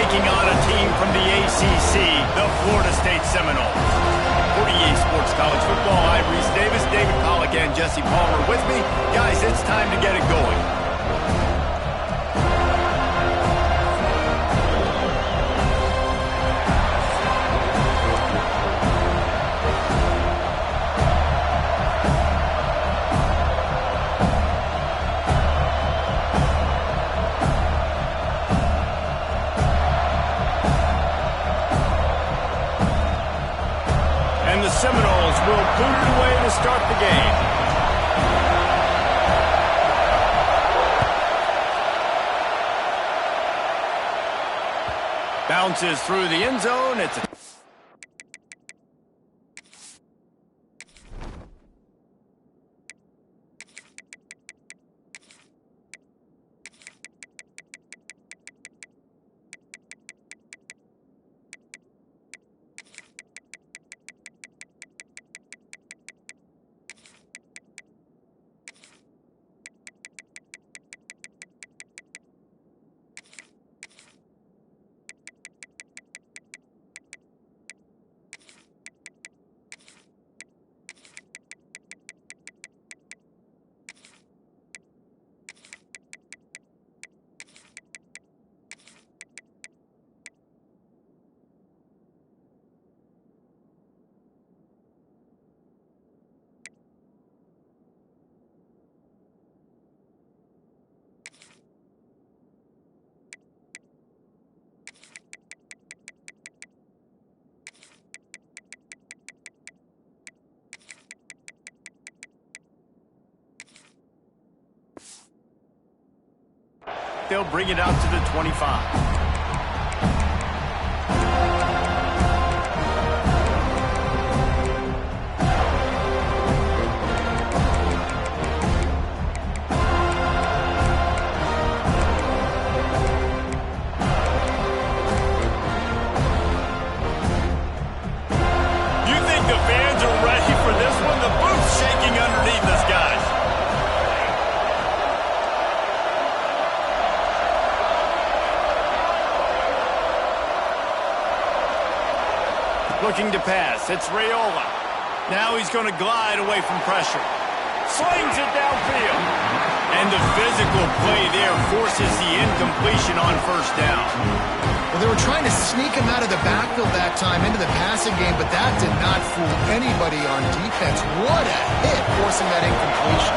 taking on a team from the ACC, the Florida State Seminoles. For EA Sports College Football, I'm Reese Davis, David Pollack, and Jesse Palmer with me. Guys, it's time to get it going. The Seminoles will boot it away to start the game. Bounces through the end zone. It's a they'll bring it out to the 25. You think the fans are ready for this one? The boot's shaking underneath us, guys. Looking to pass. It's Raiola. Now he's going to glide away from pressure. Slings it downfield. And the physical play there forces the incompletion on first down. Well, they were trying to sneak him out of the backfield that time into the passing game, but that did not fool anybody on defense. What a hit forcing that incompletion.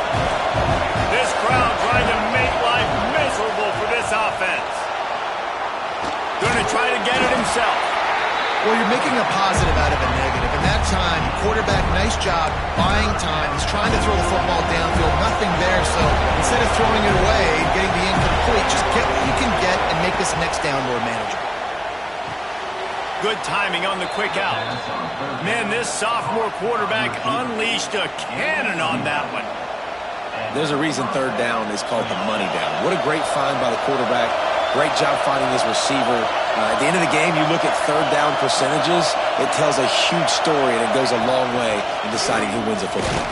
This crowd trying to make life miserable for this offense. Going to try to get it himself. Well, you're making a positive out of a negative. And that time, quarterback, nice job, buying time. He's trying to throw the football downfield, nothing there. So instead of throwing it away and getting the incomplete, just get what you can get and make this next down more manageable. Good timing on the quick out. Man, this sophomore quarterback unleashed a cannon on that one. There's a reason third down is called the money down. What a great find by the quarterback. Great job finding his receiver. At the end of the game, you look at third down percentages. It tells a huge story, and it goes a long way in deciding who wins a football.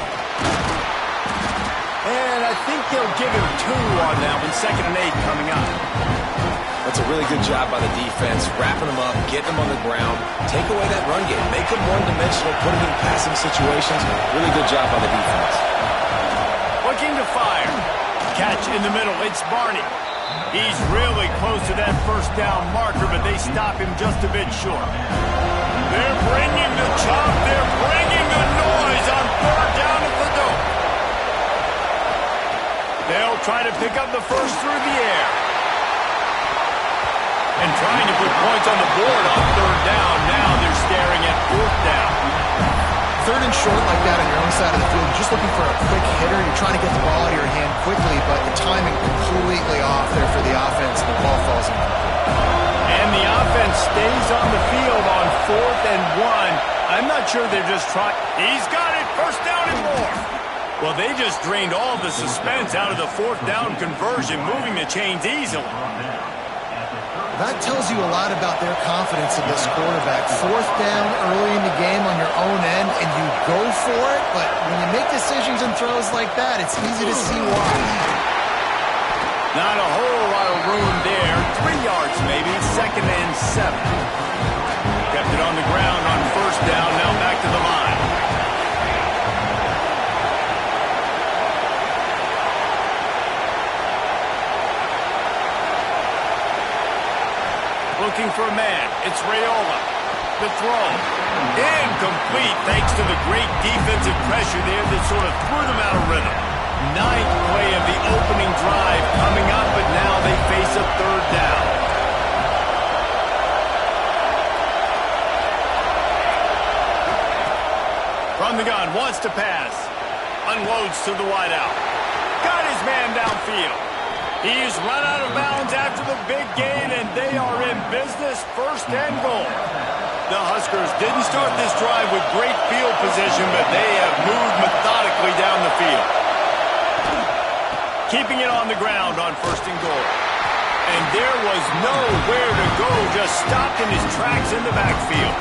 And I think they'll give him 2 on that one. 2nd and 8 coming up. That's a really good job by the defense, wrapping them up, getting them on the ground, take away that run game, make them one-dimensional, put them in passing situations. Really good job by the defense. Looking to fire. Catch in the middle. It's Barney. He's really close to that first down marker, but they stop him just a bit short. They're bringing the chop. They're bringing the noise on third down at the dope. They'll try to pick up the first through the air. And trying to put points on the board on third down. Now they're staring at 4th down. Third and short like that on your own side of the field, you're just looking for a quick hitter. You're trying to get the ball out of your hand quickly, but the timing completely off there for the offense, and the ball falls in. And the offense stays on the field on 4th and 1. I'm not sure they're just trying. He's got it. First down and more. Well, they just drained all the suspense out of the 4th down conversion, moving the chains easily. That tells you a lot about their confidence in this quarterback. 4th down early in the game on your own end, and you go for it, but when you make decisions and throws like that, it's easy to see why. Not a whole lot of room there. 3 yards maybe. 2nd and 7. Kept it on the ground on first down, now back to the line. Looking for a man. It's Raiola. The throw. Incomplete thanks to the great defensive pressure there that sort of threw them out of rhythm. 9th play of the opening drive coming up, but now they face a third down. From the gun, wants to pass. Unloads to the wideout. Got his man downfield. He's run out of bounds after the big gain, and they are in business, 1st and goal. The Huskers didn't start this drive with great field position, but they have moved methodically down the field. Keeping it on the ground on 1st and goal. And there was nowhere to go, just stopped in his tracks in the backfield.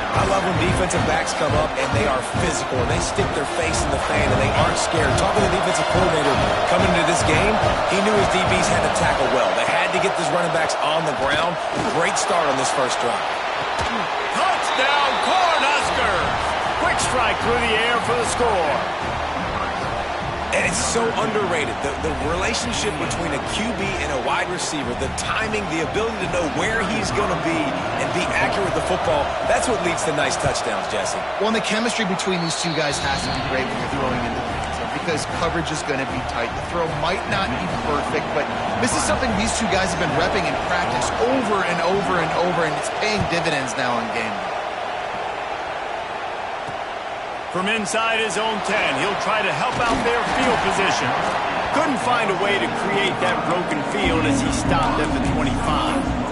I love when defensive backs come up and they are physical and they stick their face in the fan and they aren't scared. Talking to the defensive coordinator coming into this game, he knew his DBs had to tackle well. They had to get these running backs on the ground. Great start on this first drive. Touchdown, Cornhuskers! Quick strike through the air for the score. And it's so underrated. The relationship between a QB and a wide receiver, the timing, the ability to know where he's going to be and be accurate with the football, that's what leads to nice touchdowns, Jesse. Well, and the chemistry between these two guys has to be great when you're throwing into the end zone because coverage is going to be tight. The throw might not be perfect, but this is something these two guys have been repping in practice over and over and over, and it's paying dividends now in game. From inside his own 10, he'll try to help out their field position. Couldn't find a way to create that broken field as he stopped at the 25.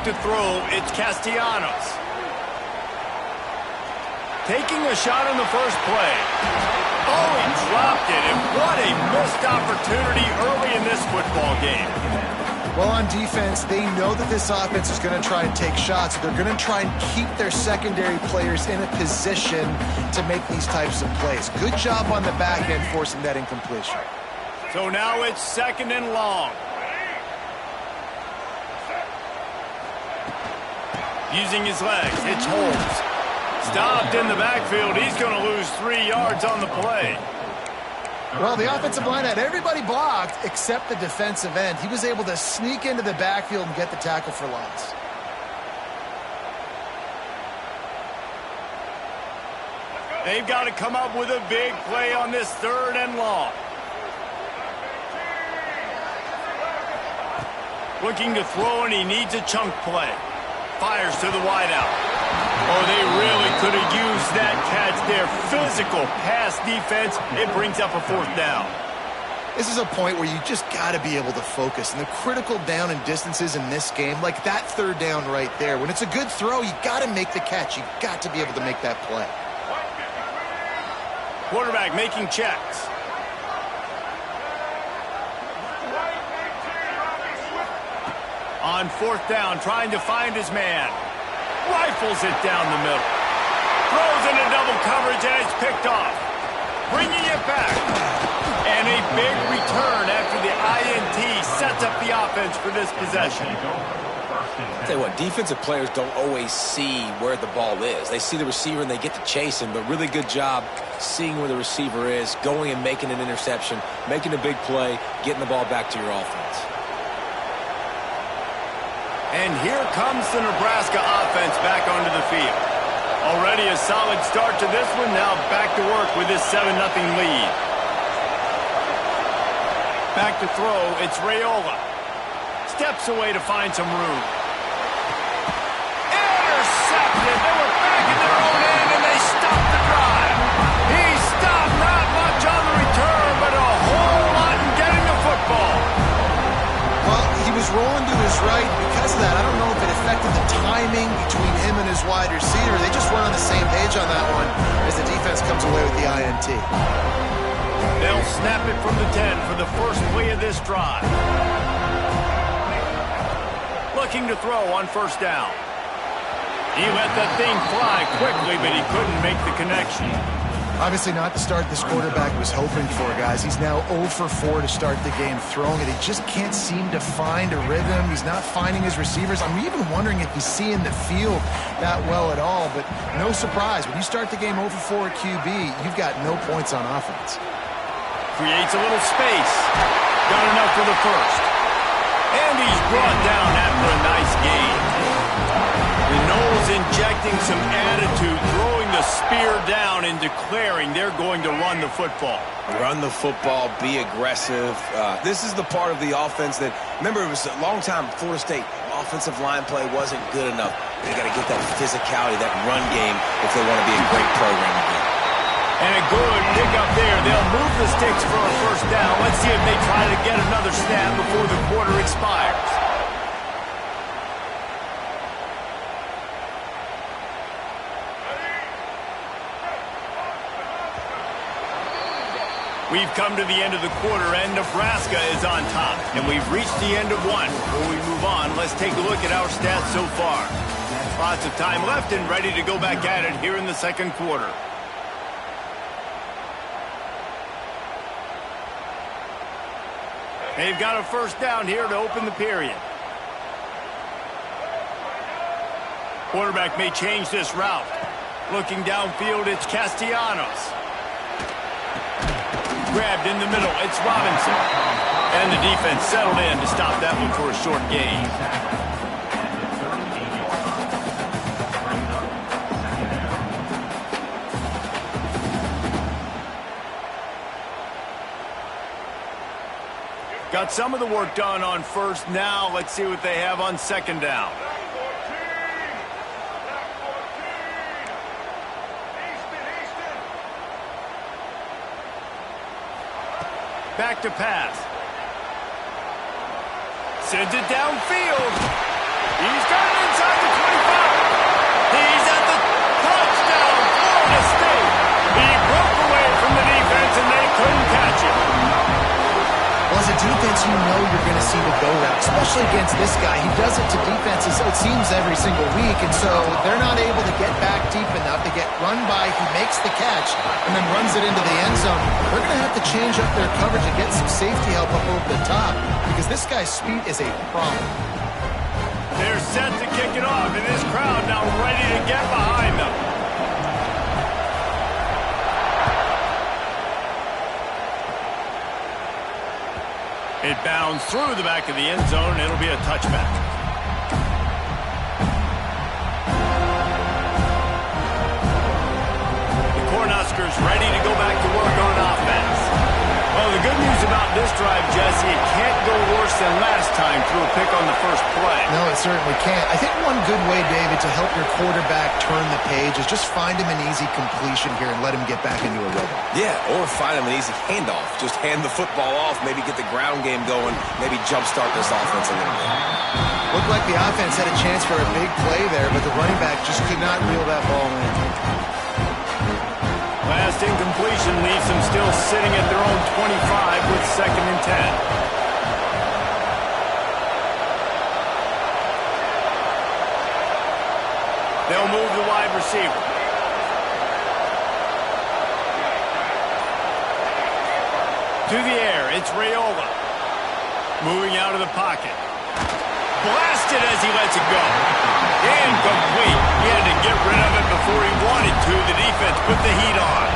To throw, it's Castellanos. Taking a shot on the first play. Oh, he dropped it, and what a missed opportunity early in this football game. Well, on defense, they know that this offense is going to try and take shots. They're going to try and keep their secondary players in a position to make these types of plays. Good job on the back end forcing that incompletion. So now it's 2nd and long. Using his legs, it's Holmes. Stopped in the backfield. He's going to lose 3 yards on the play. Well, the offensive line had everybody blocked except the defensive end. He was able to sneak into the backfield and get the tackle for loss. They've got to come up with a big play on this 3rd and long. Looking to throw, and he needs a chunk play. Fires to the wideout. Oh, they really could have used that catch there. Physical pass defense. It brings up a 4th down. This is a point where you just got to be able to focus. And the critical down and distances in this game, like that 3rd down right there, when it's a good throw, you got to make the catch. You got to be able to make that play. Quarterback making checks. On 4th down, trying to find his man. Rifles it down the middle. Throws into double coverage, and it's picked off. Bringing it back. And a big return after the INT sets up the offense for this possession. I'll tell you what, defensive players don't always see where the ball is. They see the receiver and they get to chase him, but really good job seeing where the receiver is, going and making an interception, making a big play, getting the ball back to your offense. And here comes the Nebraska offense back onto the field. Already a solid start to this one. Now back to work with this 7-0 lead. Back to throw. It's Raiola. Steps away to find some room. Intercepted. They were back in their own end, and they stopped the drive. He stopped not much on the return, but a whole lot in getting the football. Well, he was rolling to his right. Because of that, I don't know if it affected the timing between him and his wide receiver. They just weren't on the same page on that one as the defense comes away with the INT. They'll snap it from the 10 for the first play of this drive. Looking to throw on first down. He let that thing fly quickly, but he couldn't make the connection. Obviously not the start this quarterback was hoping for, guys. He's now 0 for 4 to start the game throwing it. He just can't seem to find a rhythm. He's not finding his receivers. I'm even wondering if he's seeing the field that well at all, but no surprise. When you start the game 0 for 4 at QB, you've got no points on offense. Creates a little space. Got enough for the first. And he's brought down after a nice gain. The Noles injecting some attitude, throwing the spear down and declaring they're going to run the football. Run the football, be aggressive. This is the part of the offense that, remember, it was a long time, Florida State, offensive line play wasn't good enough. They got to get that physicality, that run game, if they want to be a great program again. And a good pick up there. They'll move the sticks for a first down. Let's see if they try to get another snap before the quarter expires. We've come to the end of the quarter, and Nebraska is on top. And we've reached the end of one. Before we move on, let's take a look at our stats so far. Lots of time left and ready to go back at it here in the second quarter. They've got a first down here to open the period. Quarterback may change this route. Looking downfield, it's Castellanos. Grabbed in the middle, it's Robinson. And the defense settled in to stop that one for a short gain. Got some of the work done on first. Now let's see what they have on second down. Back to pass. Sends it downfield. He's got it inside the 25. He's at the touchdown, Florida State. He broke away from the defense and they couldn't catch him. Well, as a defense, you know you're going to see the go route, especially against this guy. He does it to defenses, it seems, every single week, and so they're not able to get back deep enough to get run by. He makes the catch and then runs it into the end zone. They're going to have to change up their coverage and get some safety help up over the top because this guy's speed is a problem. They're set to kick it off, and this crowd now ready to get behind them. It bounds through the back of the end zone, and it'll be a touchback. The Cornhuskers ready to go back to work on offense. Well, the good news about this drive, Jesse, it can't go worse than last time through a pick on the first play. No, it certainly can't. I think one good way, David, to help your quarterback turn the page is just find him an easy completion here and let him get back into a rhythm. Yeah, or find him an easy handoff. Just hand the football off, maybe get the ground game going, maybe jumpstart this offense a little bit. Looked like the offense had a chance for a big play there, but the running back just could not reel that ball in. Last incompletion leaves them still sitting at their own 25 with 2nd and 10. They'll move the wide receiver. To the air, it's Raiola. Moving out of the pocket. Blasted as he lets it go. Incomplete. He had to get rid of it before he wanted to. The defense put the heat on.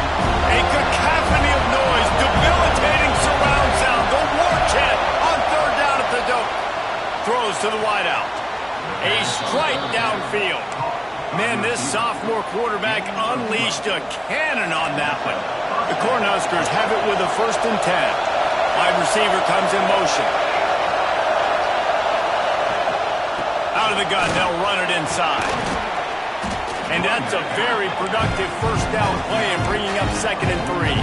A cacophony of noise, debilitating surround sound. The war chant on third down at the dope. Throws to the wideout. A strike downfield. Man, this sophomore quarterback unleashed a cannon on that one. The Cornhuskers have it with a 1st and 10. Wide receiver comes in motion. Out of the gun, they'll run it inside. And that's a very productive first down play and bringing up 2nd and 3.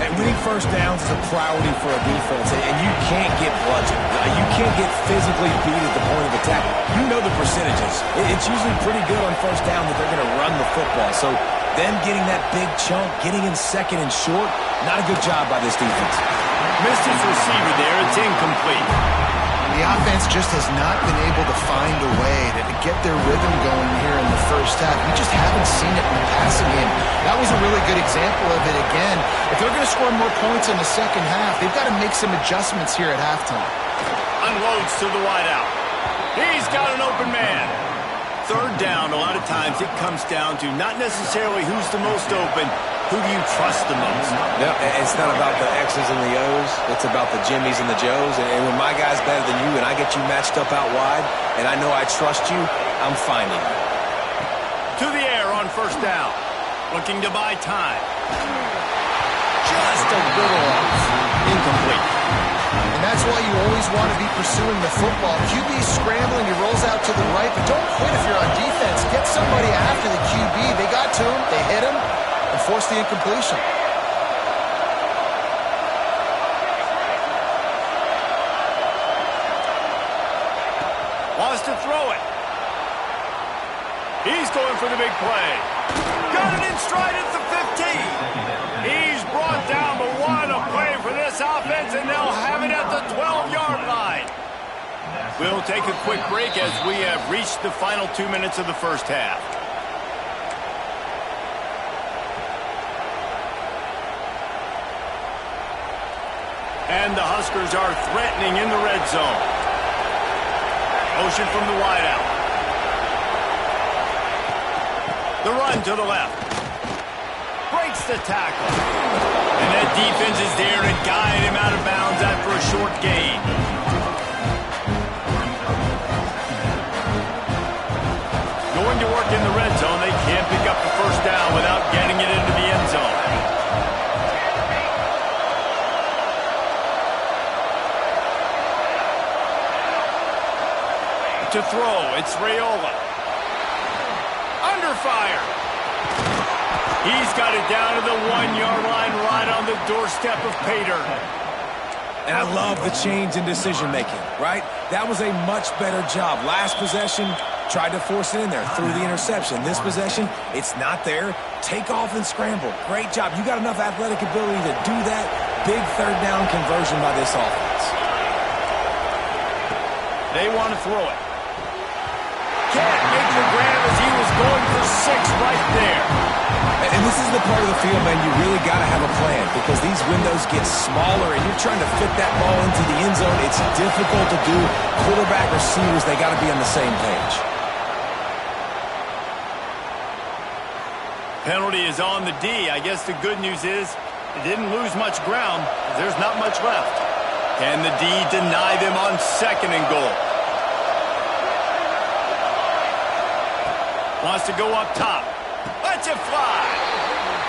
And Winning first downs is a priority for a defense, and you can't get bludgeoned. You can't get physically beat at the point of attack. You know the percentages. It's usually pretty good on first down that they're going to run the football. So them getting that big chunk, getting in second and short, not a good job by this defense. Missed his receiver there. It's incomplete. The offense just has not been able to find a way to get their rhythm going here in the first half. We just haven't seen it in the passing game. That was a really good example of it again. If they're going to score more points in the second half, they've got to make some adjustments here at halftime. Unloads to the wideout. He's got an open man. Third down, a lot of times it comes down to not necessarily who's the most open, who do you trust the most? No, it's not about the X's and the O's. It's about the Jimmies and the Joes. And when my guy's better than you and I get you matched up out wide and I know I trust you, I'm finding you. To the air on first down. Looking to buy time. Just a little off. Incomplete. And that's why you always want to be pursuing the football. QB's scrambling, he rolls out to the right, but don't quit if you're on defense. Get somebody after the QB. They got to him, they hit him, and forced the incompletion. Wants to throw it. He's going for the big play. Got it in stride at the 15. He's brought down, but what a play for this offense, and they'll have it at the 12-yard line. We'll take a quick break as we have reached the final 2 minutes of the first half. And the Huskers are threatening in the red zone. Motion from the wideout. The run to the left. Breaks the tackle. And that defense is there to guide him out of bounds after a short gain. Going to work in the red zone. They can't pick up the first down without getting it into the end zone. To throw, it's Raiola. Under fire. He's got it down to the 1-yard line right on the doorstep of Pater. And I love the change in decision-making, right? That was a much better job. Last possession, tried to force it in there, threw the interception. This possession, it's not there. Take off and scramble. Great job. You got enough athletic ability to do that. Big third down conversion by this offense. They want to throw it. Can't make the grab as he was going for 6 right there. And this is the part of the field, man, you really got to have a plan because these windows get smaller and you're trying to fit that ball into the end zone. It's difficult to do. Quarterback, receivers, they got to be on the same page. Penalty is on the D. I guess the good news is it didn't lose much ground. There's not much left. Can the D deny them on 2nd and goal? Wants to go up top. Lets it fly.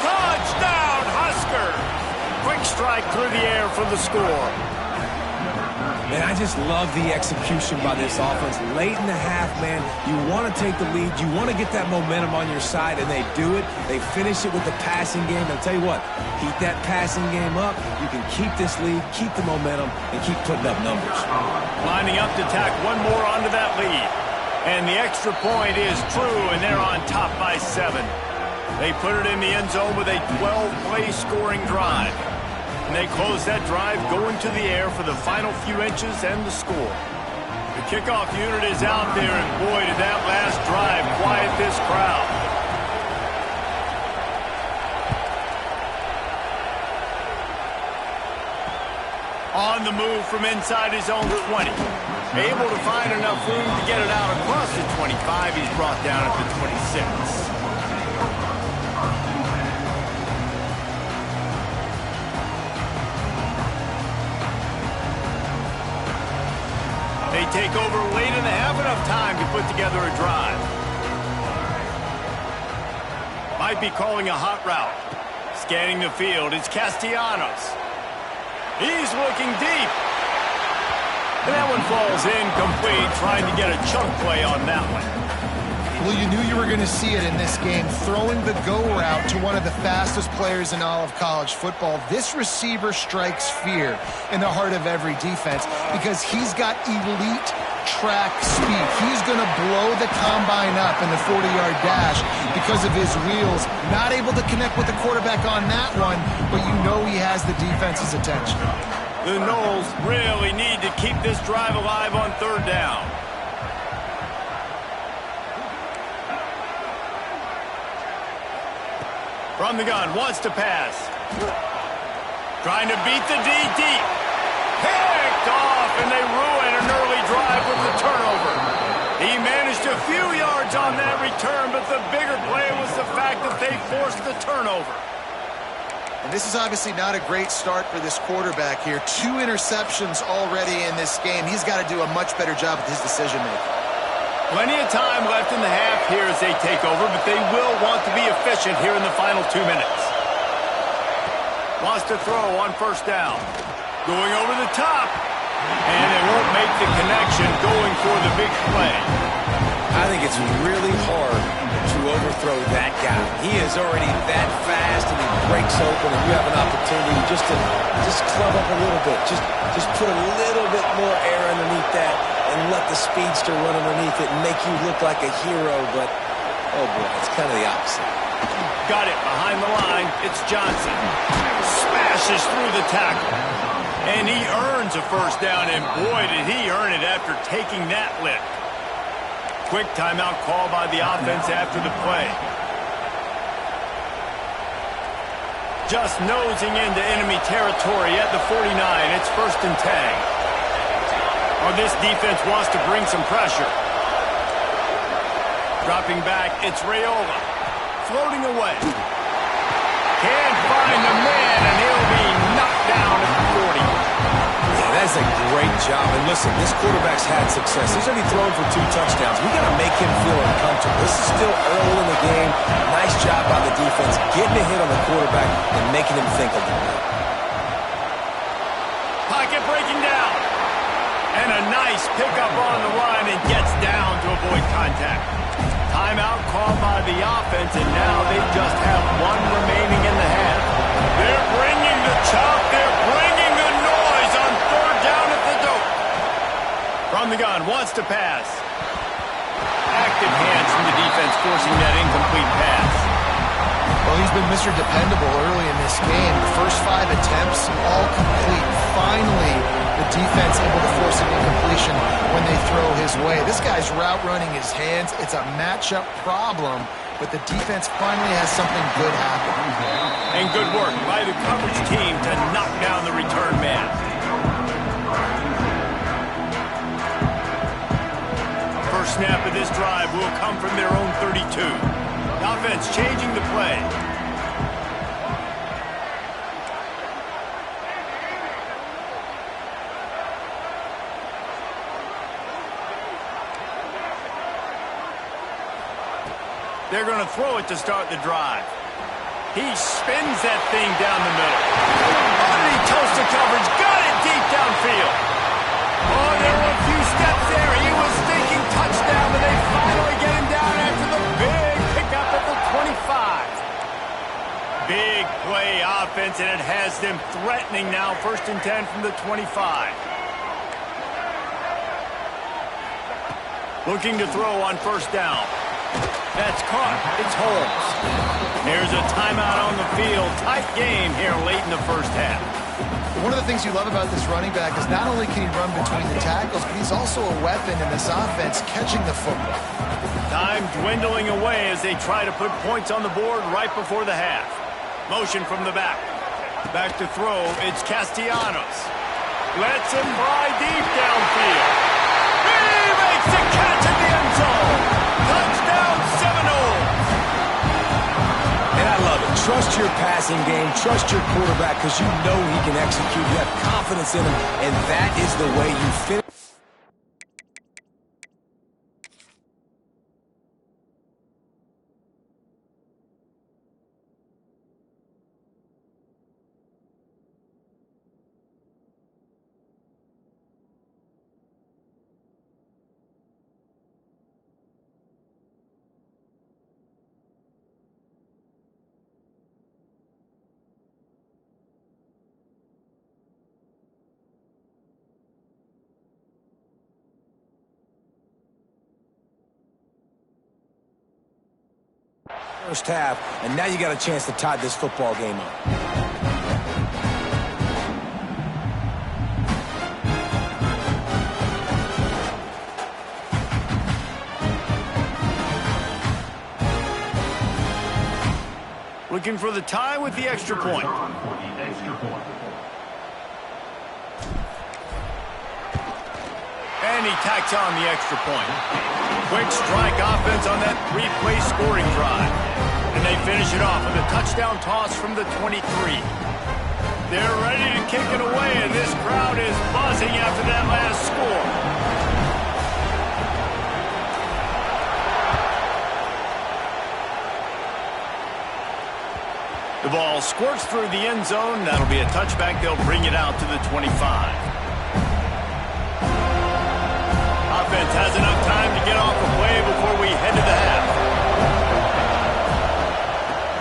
Touchdown, Husker. Quick strike through the air for the score. Man, I just love the execution by this offense. Late in the half, man, you want to take the lead. You want to get that momentum on your side, and they do it. They finish it with the passing game. I'll tell you what, keep that passing game up. You can keep this lead, keep the momentum, and keep putting up numbers. Lining up to tack one more onto that lead. And the extra point is true, and they're on top by 7. They put it in the end zone with a 12-play scoring drive. And they close that drive going to the air for the final few inches and the score. The kickoff unit is out there, and boy, did that last drive quiet this crowd. On the move from inside his own 20. Able to find enough room to get it out across the 25. He's brought down at the 26. They take over late in the half, enough time to put together a drive. Might be calling a hot route. Scanning the field, it's Castellanos. He's looking deep. And that one falls incomplete, trying to get a chunk play on that one. Well, you knew you were going to see it in this game. Throwing the go route to one of the fastest players in all of college football. This receiver strikes fear in the heart of every defense because he's got elite track speed. He's going to blow the combine up in the 40-yard dash because of his wheels. Not able to connect with the quarterback on that one, but you know he has the defense's attention. The Noles really need to keep this drive alive on third down. From the gun, wants to pass. Trying to beat the D deep. Picked off, and they ruin an early drive with the turnover. He managed a few yards on that return, but the bigger play was the fact that they forced the turnover. And this is obviously not a great start for this quarterback here. 2 interceptions already in this game. He's got to do a much better job with his decision-making. Plenty of time left in the half here as they take over, but they will want to be efficient here in the final 2 minutes. Wants to throw on first down. Going over the top. And they won't make the connection going for the big play. I think it's really hard to overthrow that guy. He is already that fast, and he breaks open, and you have an opportunity just to club up a little bit. Just put a little bit more air underneath that and let the speedster run underneath it and make you look like a hero, but, oh boy, it's kind of the opposite. Got it behind the line. It's Johnson. Smashes through the tackle. And he earns a first down, and boy, did he earn it after taking that lick. Quick timeout call by the offense after the play. Just nosing into enemy territory at the 49. It's 1st and 10. Or this defense wants to bring some pressure. Dropping back, it's Raiola. Floating away. Can't find the man, and he'll be knocked down at the 40. Yeah, that's a great job. And listen, this quarterback's had success. He's already thrown for 2 touchdowns. We got to make him feel uncomfortable. This is still early in the game. Nice job by the defense, getting a hit on the quarterback and making him think a little bit. Pocket breaking down. And a nice pickup on the line and gets down to avoid contact. Timeout called by the offense, and now they just have 1 remaining in the half. They're bringing the chop. They're bringing the noise on third down at the dope. From the gun, wants to pass. Active hands from the defense forcing that incomplete pass. Well, he's been Mr. Dependable early in this game. The first 5 attempts, all complete. Finally, the defense able to force an incompletion when they throw his way. This guy's route running his hands. It's a matchup problem, but the defense finally has something good happen. And good work by the coverage team to knock down the return man. First snap of this drive will come from their own 32. Offense changing the play. They're going to throw it to start the drive. He spins that thing down the middle. Underneath toasted coverage. Got it deep downfield. Oh, there were a few steps there. He was thinking touchdown, but they finally get him down after the big pickup at the 25. Big play offense, and it has them threatening now. 1st and 10 from the 25. Looking to throw on first down. That's caught. It's Holmes. Here's a timeout on the field. Tight game here late in the first half. One of the things you love about this running back is not only can he run between the tackles, but he's also a weapon in this offense catching the football. Time dwindling away as they try to put points on the board right before the half. Motion from the back. Back to throw. It's Castellanos. Lets him fly deep downfield. He makes the catch at the end zone. Touchdown, Seminoles. And I love it. Trust your passing game. Trust your quarterback because you know he can execute. You have confidence in him, and that is the way you finish. First half, and now you got a chance to tie this football game up. Looking for the tie with the extra point. And he tacks on the extra point. Quick strike offense on that three-play scoring drive. And they finish it off with a touchdown toss from the 23. They're ready to kick it away, and this crowd is buzzing after that last score. The ball squirts through the end zone. That'll be a touchback. They'll bring it out to the 25. Offense has enough time to get off the play before we head to the half.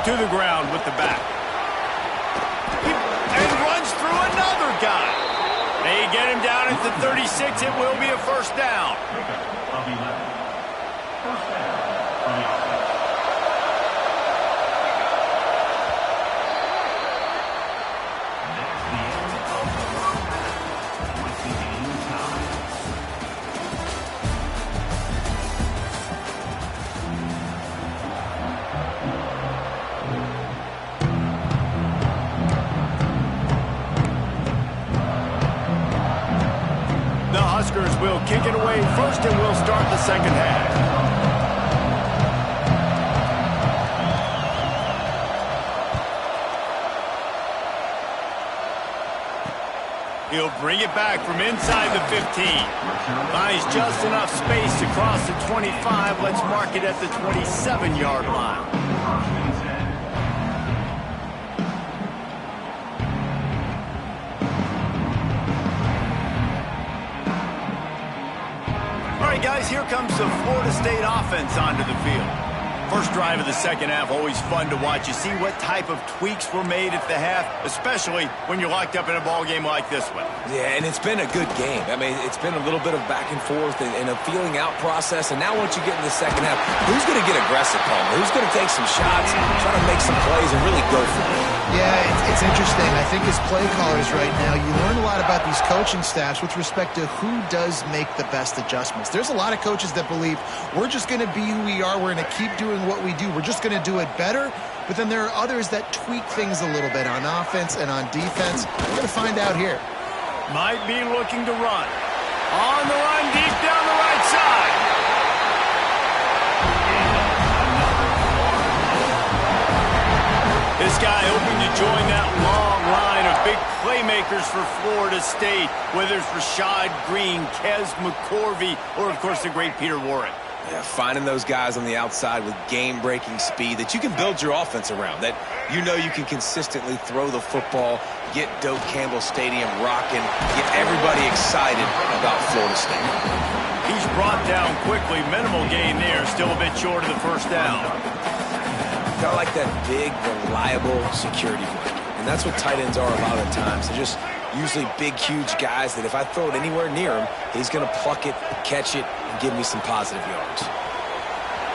To the ground with the back. And runs through another guy. They get him down at the 36. It will be a first down. Huskers will kick it away first, and we'll start the second half. He'll bring it back from inside the 15. Finds just enough space to cross the 25. Let's mark it at the 27-yard line. Guys, here comes the Florida State offense onto the field. First drive of the second half, always fun to watch. You see what type of tweaks were made at the half, especially when you're locked up in a ball game like this one. Yeah, and it's been a good game. I mean, it's been a little bit of back and forth and a feeling out process. And now once you get in the second half, who's going to get aggressive, Palmer? Who's going to take some shots, try to make some plays, and really go for it? Yeah, it's interesting. I think as play callers right now, you learn a lot about these coaching staffs with respect to who does make the best adjustments. There's a lot of coaches that believe we're just going to be who we are. We're going to keep doing what we do. We're just going to do it better. But then there are others that tweak things a little bit on offense and on defense. We're going to find out here. Might be looking to run. On the run, deep down the right side. This guy hoping to join that long line of big playmakers for Florida State, whether it's Rashad Green, Kez McCorvey, or, of course, the great Peter Warren. Yeah, finding those guys on the outside with game-breaking speed that you can build your offense around, that you know you can consistently throw the football, get Doak Campbell Stadium rocking, get everybody excited about Florida State. He's brought down quickly. Minimal gain there, still a bit short of the first down. I like that big, reliable security blanket. And that's what tight ends are a lot of the times. They're just usually big, huge guys that if I throw it anywhere near him, he's going to pluck it, catch it, and give me some positive yards.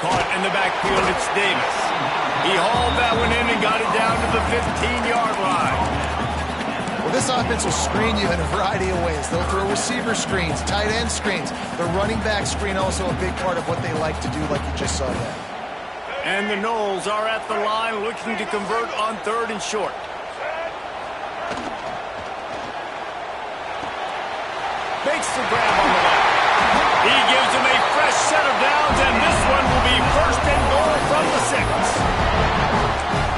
Caught in the backfield, it's Davis. He hauled that one in and got it down to the 15-yard line. Well, this offense will screen you in a variety of ways. They'll throw receiver screens, tight end screens. The running back screen also a big part of what they like to do, like you just saw there. And the Noles are at the line looking to convert on third and short. Makes the grab on the left. He gives him a fresh set of downs, and this one will be first and goal from the 6.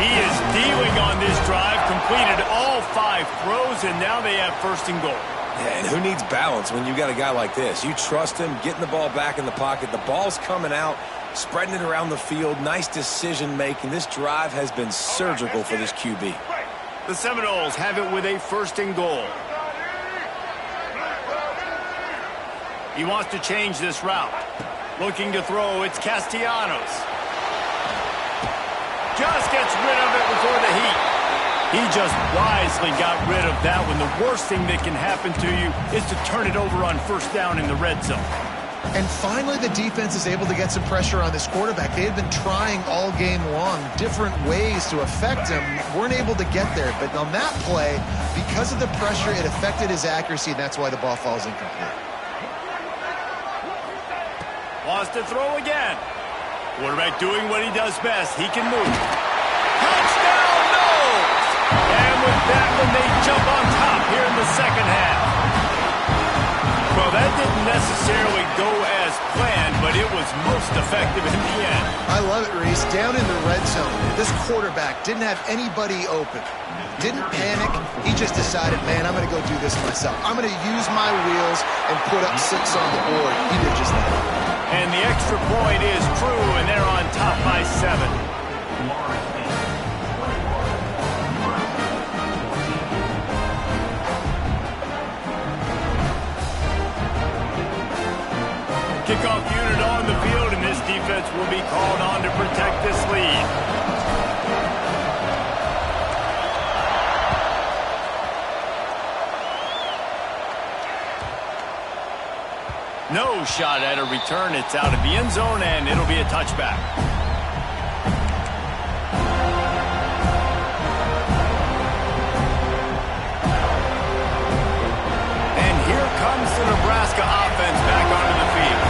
He is dealing on this drive, completed all 5 throws, and now they have first and goal. Yeah, and who needs balance when you got a guy like this? You trust him, getting the ball back in the pocket. The ball's coming out, spreading it around the field. Nice decision-making. This drive has been surgical for this QB. The Seminoles have it with a first and goal. He wants to change this route. Looking to throw, it's Castellanos. Just gets rid of it before the heat. He just wisely got rid of that one. The worst thing that can happen to you is to turn it over on first down in the red zone. And finally, the defense is able to get some pressure on this quarterback. They had been trying all game long different ways to affect him. Weren't able to get there. But on that play, because of the pressure, it affected his accuracy, and that's why the ball falls incomplete. Wants to throw again. Quarterback doing what he does best. He can move. Touchdown, Knowles! And with that one, they jump on top here in the second half. Well, that didn't necessarily go as planned, but it was most effective in the end. I love it, Reese. Down in the red zone, this quarterback didn't have anybody open. Didn't panic. He just decided, man, I'm going to go do this myself. I'm going to use my wheels and put up 6 on the board. He did just that. And the extra point is true, and they're on top by 7. Kickoff unit on the field, and this defense will be called on to protect this lead. No shot at a return. It's out of the end zone, and it'll be a touchback. And here comes the Nebraska offense back onto the field.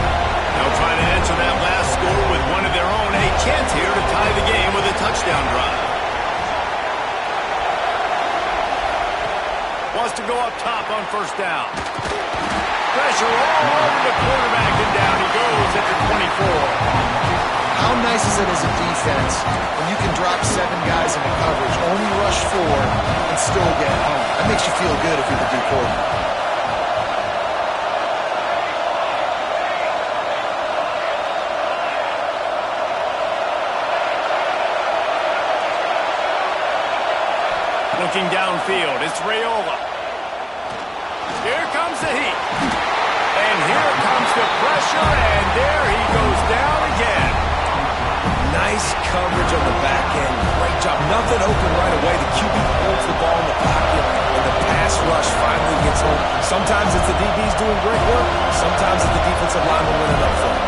They'll try to answer that last score with one of their own. A chance here to tie the game with a touchdown drive. Wants to go up top on first down. Pressure all over the quarterback, and down he goes at the 24. How nice is it as a defense when you can drop 7 guys into coverage, only rush 4, and still get home? That makes you feel good if you're the D quarterback. Looking downfield, it's Raiola. Here comes the heat. And here comes the pressure, and there he goes down again. Nice coverage on the back end. Great job. Nothing open right away. The QB holds the ball in the pocket, and the pass rush finally gets home. Sometimes it's the DBs doing great work. Sometimes it's the defensive lineman winning up front.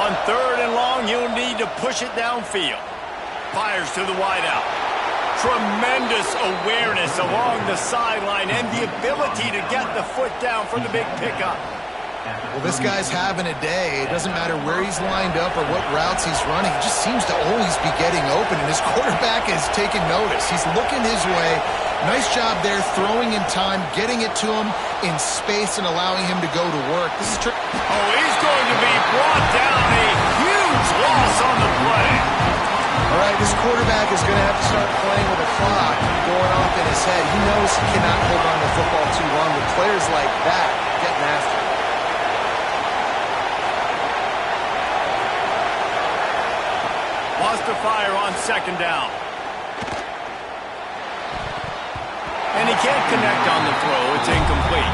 On 3rd and long, he'll need to push it downfield. Fires to the wideout. Tremendous awareness along the sideline and the ability to get the foot down for the big pickup. Well, this guy's having a day. It doesn't matter where he's lined up or what routes he's running. He just seems to always be getting open, and his quarterback is taking notice. He's looking his way. Nice job there, throwing in time, getting it to him in space and allowing him to go to work. This is Oh, he's going to be brought down. A huge loss on the play. All right, this quarterback is going to have to start playing with a clock going off in his head. He knows he cannot hold on to the football too long with players like that getting after him. Wants to fire on 2nd down. And he can't connect on the throw. It's incomplete.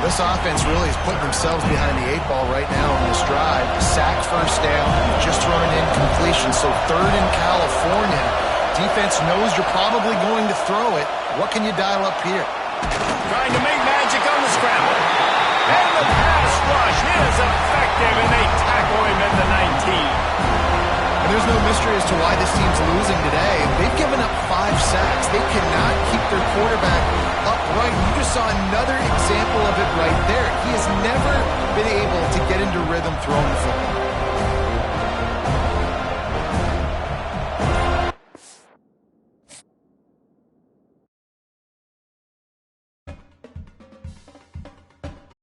This offense really is putting themselves behind the 8 ball right now on this drive. Sack, first down, just throwing in completion. So 3rd in California. Defense knows you're probably going to throw it. What can you dial up here? Trying to make magic on the scramble. And the pass rush is effective, and they tackle him at the 19. And there's no mystery as to why this team's losing today. They've given up 5 sacks. They cannot keep their quarterback upright. You just saw another example of it right there. He has never been able to get into rhythm throwing the football.